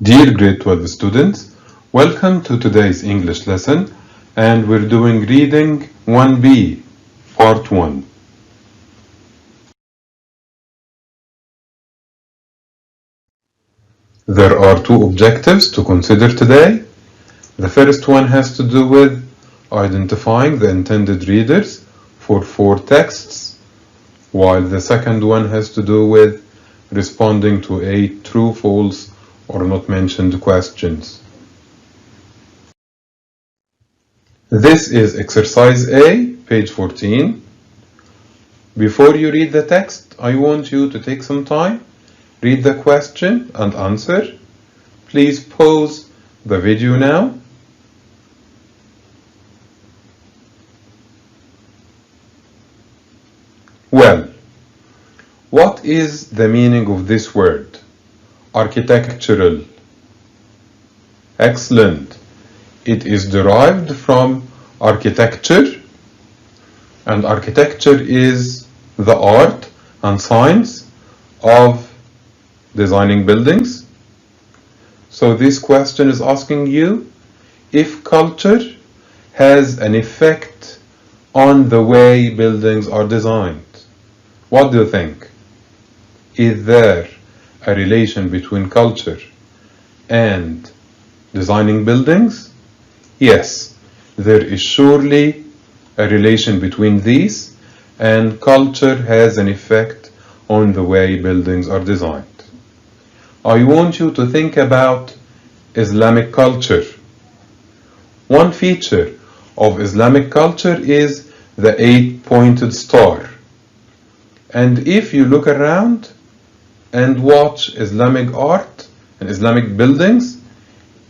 Dear grade 12 students, welcome to today's English lesson, and we're doing reading 1B, part 1. There are two objectives to consider today. The first one has to do with identifying the intended readers for 4 texts, while the second one has to do with responding to 8 true, false, or not mentioned questions. This is exercise A, page 14. Before you read the text, I want you to take some time, read the question and answer. Please pause the video now. Well, what is the meaning of this word? Architectural. Excellent. It is derived from architecture, and architecture is the art and science of designing buildings. So this question is asking you if culture has an effect on the way buildings are designed. What do you think? Is there a relation between culture and designing buildings? Yes, there is surely a relation between these, and culture has an effect on the way buildings are designed. I want you to think about Islamic culture. One feature of Islamic culture is the 8-pointed star. And if you look around and watch Islamic art and Islamic buildings,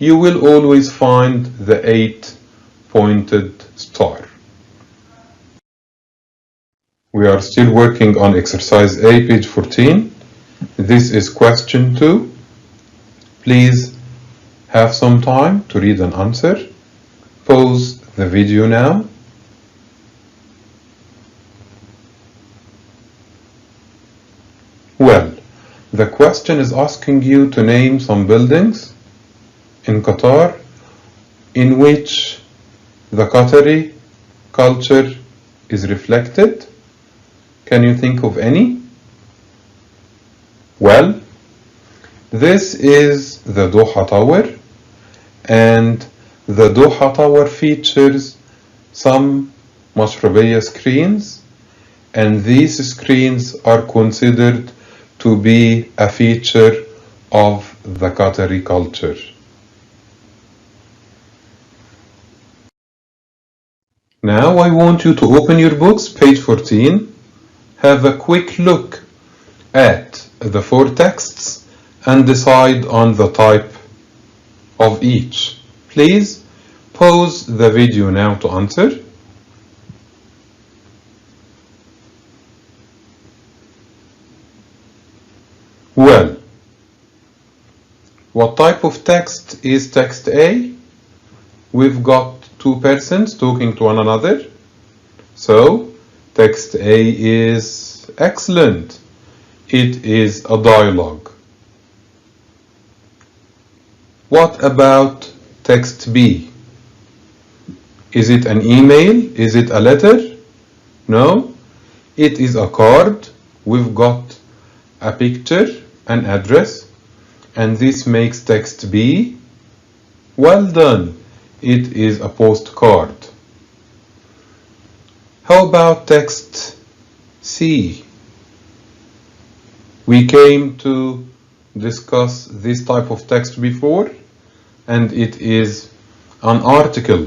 you will always find the 8-pointed star. We are still working on exercise A, page 14. This is question 2. Please have some time to read and answer. Pause the video now. Well, the question is asking you to name some buildings in Qatar in which the Qatari culture is reflected. Can you think of any? Well, this is the Doha Tower, and the Doha Tower features some Mashrabiyya screens, and these screens are considered to be a feature of the Qatari culture. Now I want you to open your books, page 14. Have a quick look at the 4 texts and decide on the type of each. Please pause the video now to answer. Well, what type of text is text A? We've got 2 persons talking to one another. So, text A is excellent. It is a dialogue. What about text B? Is it an email? Is it a letter? No, it is a card. We've got a picture, an address, and this makes text B. Well done. It is a postcard. How about text C? We came to discuss this type of text before, and it is an article.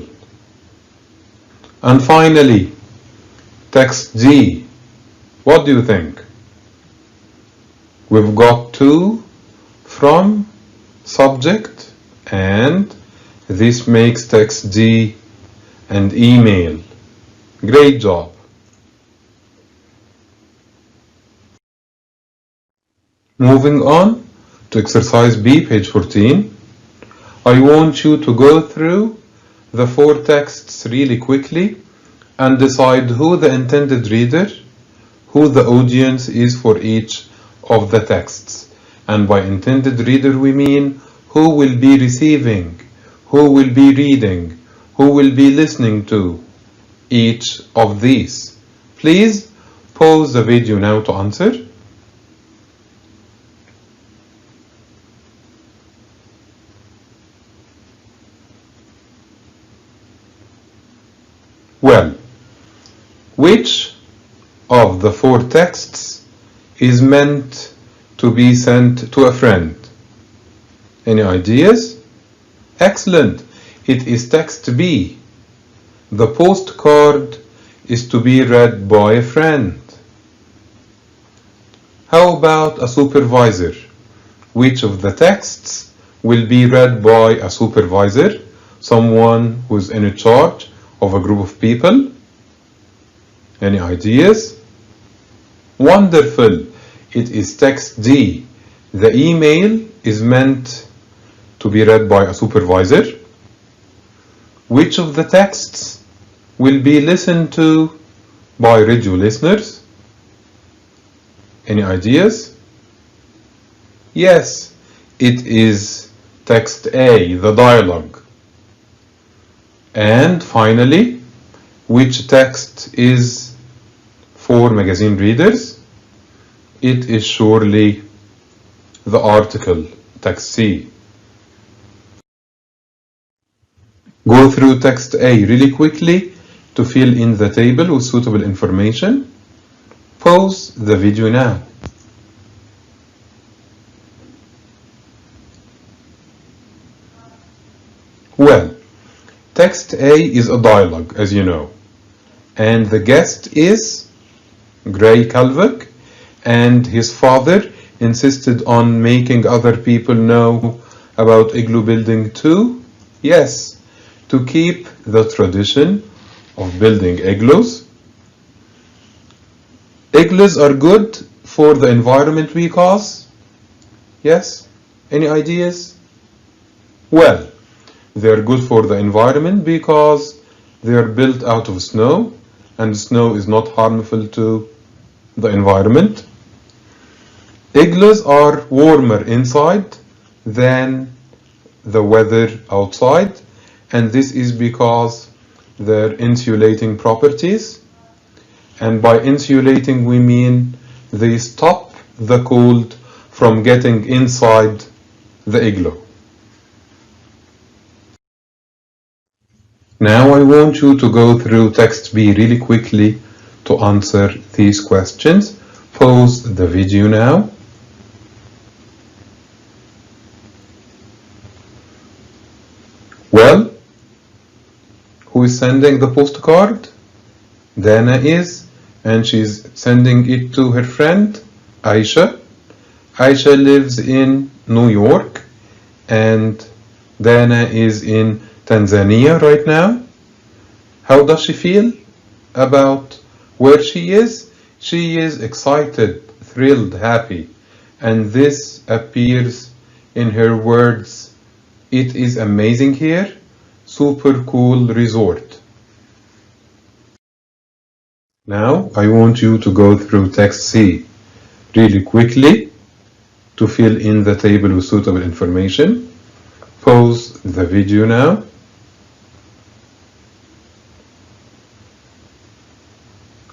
And finally, text D. What do you think? We've got to, from, subject, and this makes text D and email. Great job. Moving on to exercise B, page 14. I want you to go through the 4 texts really quickly and decide who the intended reader, who the audience is for each of the texts. And by intended reader we mean who will be receiving, who will be reading, who will be listening to each of these? Please pause the video now to answer. Well, which of the 4 texts is meant to be sent to a friend? Any ideas? Excellent. It is text B. The postcard is to be read by a friend. How about a supervisor? Which of the texts will be read by a supervisor, someone who's in charge of a group of people? Any ideas? Wonderful. It is text D. The email is meant to be read by a supervisor. Which of the texts will be listened to by radio listeners? Any ideas? Yes, it is text A, the dialogue. And finally, which text is for magazine readers? It is surely the article, text C. Go through text A really quickly to fill in the table with suitable information. Pause the video now. Well, text A is a dialogue, as you know, and the guest is Gray Kalvik, and his father insisted on making other people know about igloo building too. Yes, to keep the tradition of building igloos. Igloos are good for the environment because, yes, any ideas? Well, they are good for the environment because they are built out of snow, and snow is not harmful to the environment. Igloos are warmer inside than the weather outside, and this is because their insulating properties. And by insulating we mean they stop the cold from getting inside the igloo. Now I want you to go through text B really quickly to answer these questions. Pause the video now. Well, who is sending the postcard? Dana is, and she's sending it to her friend Aisha. Aisha lives in New York, and Dana is in Tanzania right now. How does she feel about where she is? She is excited, thrilled, happy, and this appears in her words. It is amazing here, super cool resort. Now I want you to go through text C really quickly to fill in the table with suitable information. Pause the video now.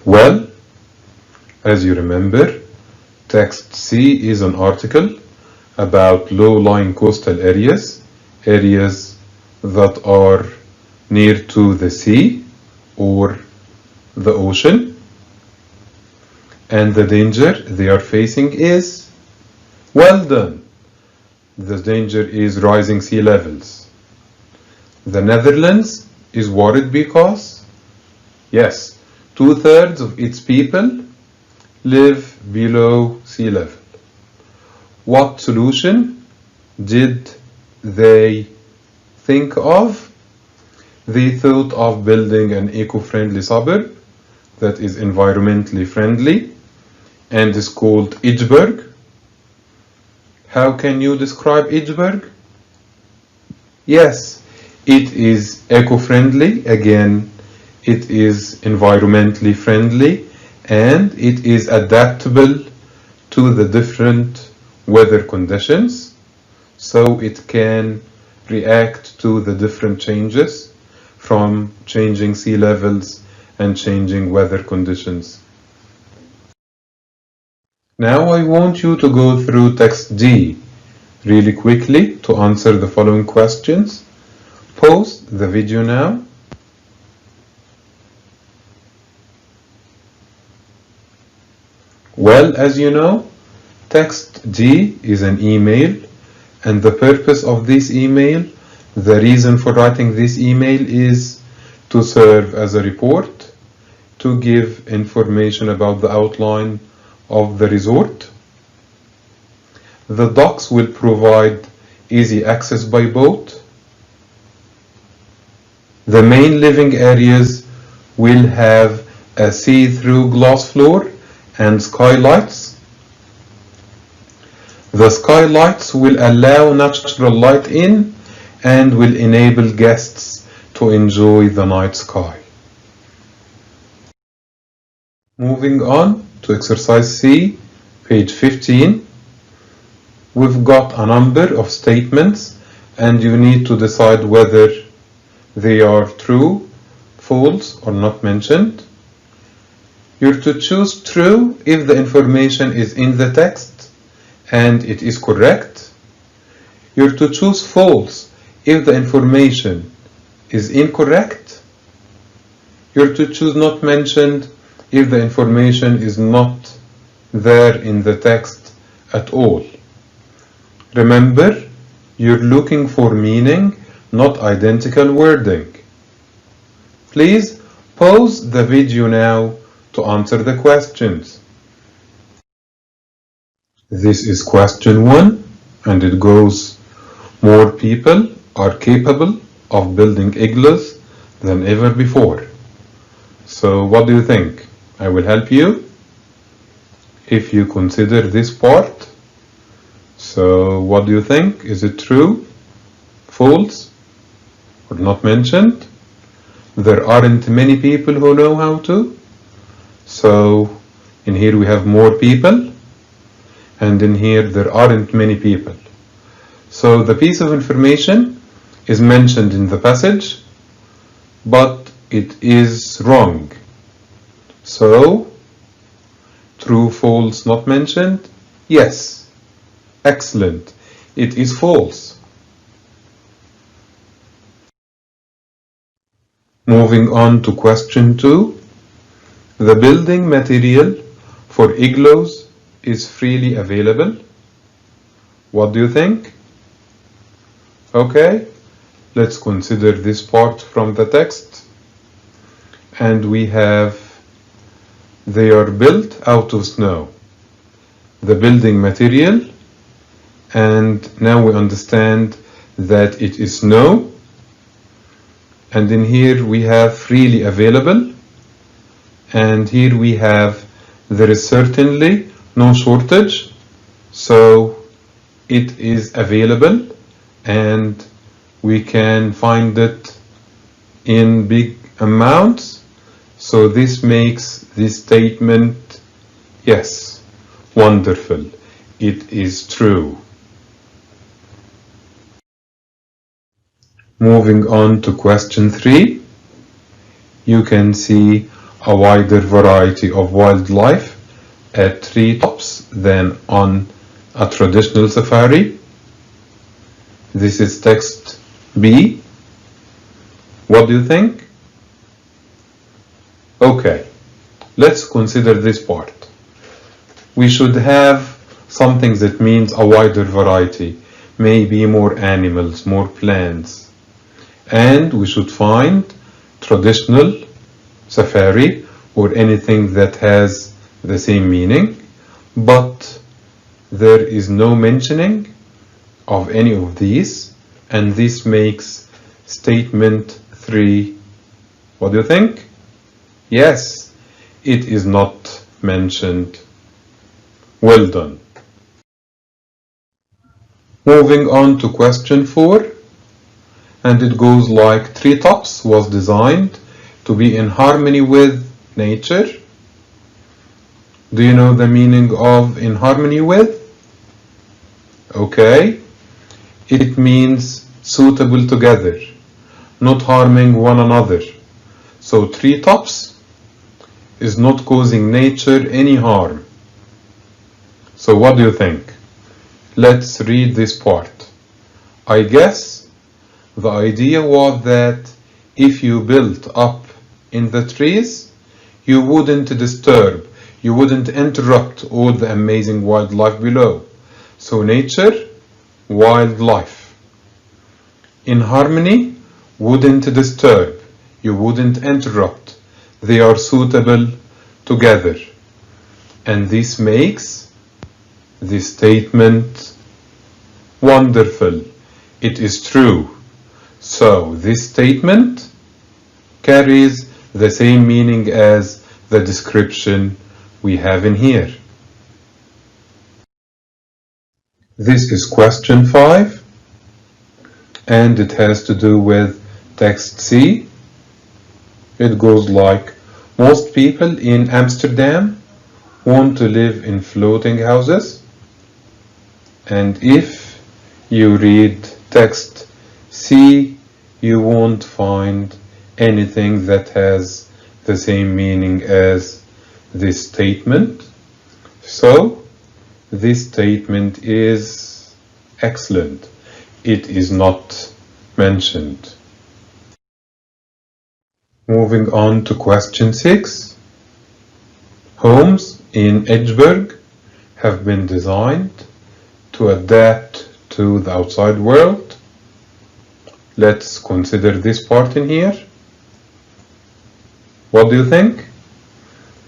Well, as you remember, text C is an article about low-lying coastal areas, areas that are near to the sea or the ocean, and the danger they are facing is, well done, the danger is rising sea levels. The Netherlands is worried because, yes, 2/3 of its people live below sea level. What solution did they think of? They thought of building an eco-friendly suburb that is environmentally friendly and is called Edgeburg. How can you describe Edgeburg? Yes, it is eco-friendly. Again, it is environmentally friendly, and it is adaptable to the different weather conditions. so it can react to the different changes from changing sea levels and changing weather conditions. Now I want you to go through text D really quickly to answer the following questions. Pause the video now. Well, as you know, text D is an email, and the purpose of this email, the reason for writing this email is to serve as a report, to give information about the outline of the resort. The docks will provide easy access by boat. The main living areas will have a see-through glass floor and skylights. The skylights will allow natural light in and will enable guests to enjoy the night sky. Moving on to exercise C, page 15. We've got a number of statements and you need to decide whether they are true, false, or not mentioned. You're to choose true if the information is in the text and it is correct. You're to choose false if the information is incorrect. You're to choose not mentioned if the information is not there in the text at all. Remember, you're looking for meaning, not identical wording. Please pause the video now to answer the questions. This is question 1, and it goes, more people are capable of building igloos than ever before. So what do you think? I will help you if you consider this part. So what do you think? Is it true, false, or not mentioned? There aren't many people who know how to. So in here we have more people, and in here there aren't many people. So the piece of information is mentioned in the passage, but it is wrong. So true, false, not mentioned? Yes. Excellent. It is false. Moving on to question 2. The building material for igloos is freely available. What do you think? Okay, let's consider this part from the text. And we have, they are built out of snow. The building material, and now we understand that it is snow. And in here we have freely available, and here we have there is certainly no shortage, so it is available and we can find it in big amounts. So this makes this statement, yes, wonderful, it is true. Moving on to question 3, you can see a wider variety of wildlife at treetops than on a traditional safari. This is text B. What do you think? Okay, let's consider this part. We should have something that means a wider variety, maybe more animals, more plants. And we should find traditional safari or anything that has the same meaning, but there is no mentioning of any of these, and this makes statement 3. What do you think? Yes, it is not mentioned. Well done. Moving on to question 4. And it goes like, treetops was designed to be in harmony with nature. Do you know the meaning of in harmony with? Okay, it means suitable together, not harming one another. So treetops is not causing nature any harm. So what do you think? Let's read this part. I guess the idea was that if you built up in the trees, you wouldn't disturb, you wouldn't interrupt all the amazing wildlife below. So nature, wildlife. In harmony, wouldn't disturb, you wouldn't interrupt. They are suitable together. And this makes this statement wonderful. It is true. So this statement carries the same meaning as the description we have in here. This is question 5, and it has to do with text C. It goes like, most people in Amsterdam want to live in floating houses. And if you read text C, you won't find anything that has the same meaning as this statement. So this statement is excellent. It is not mentioned. Moving on to question 6. Homes in Edgeburg have been designed to adapt to the outside world. Let's consider this part in here. What do you think?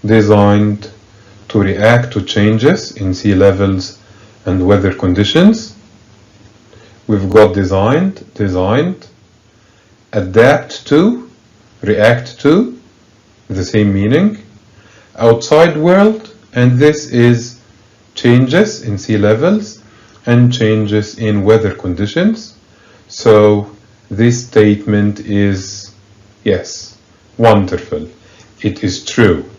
Designed to react to changes in sea levels and weather conditions. We've got designed, adapt to, react to, the same meaning. Outside world, and this is changes in sea levels and changes in weather conditions. So this statement is, yes, wonderful. It is true.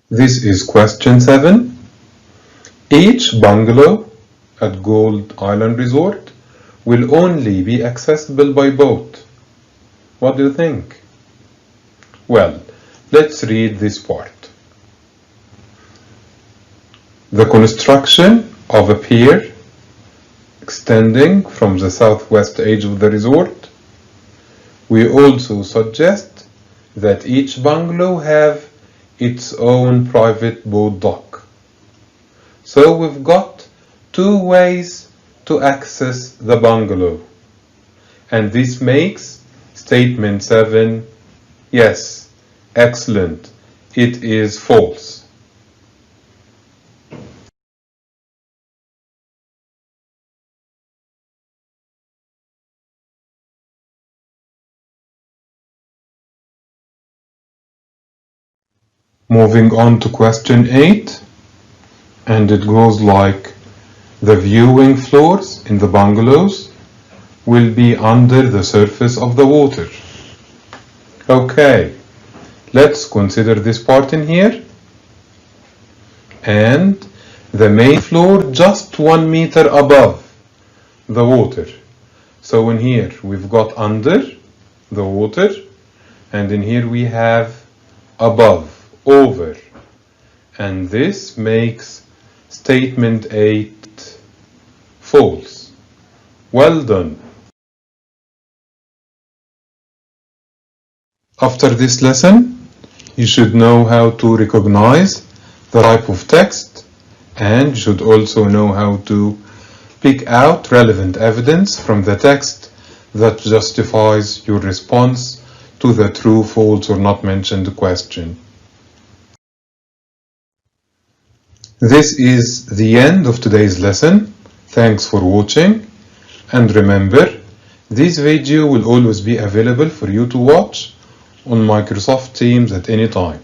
This is question 7. Each bungalow at Gold Island Resort will only be accessible by boat. What do you think? Well, let's read this part. The construction of a pier extending from the southwest edge of the resort. We also suggest that each bungalow have its own private boat dock. So we've got 2 ways to access the bungalow. And this makes statement 7, yes, excellent. It is false. Moving on to question 8, and it goes like, the viewing floors in the bungalows will be under the surface of the water. Okay, let's consider this part in here. And the main floor just 1 meter above the water. So in here we've got under the water, and in here we have above, over. And this makes statement 8 false. Well done. After this lesson, you should know how to recognize the type of text, and you should also know how to pick out relevant evidence from the text that justifies your response to the true, false, or not mentioned question. This is the end of today's lesson. Thanks for watching, and remember, this video will always be available for you to watch on Microsoft Teams at any time.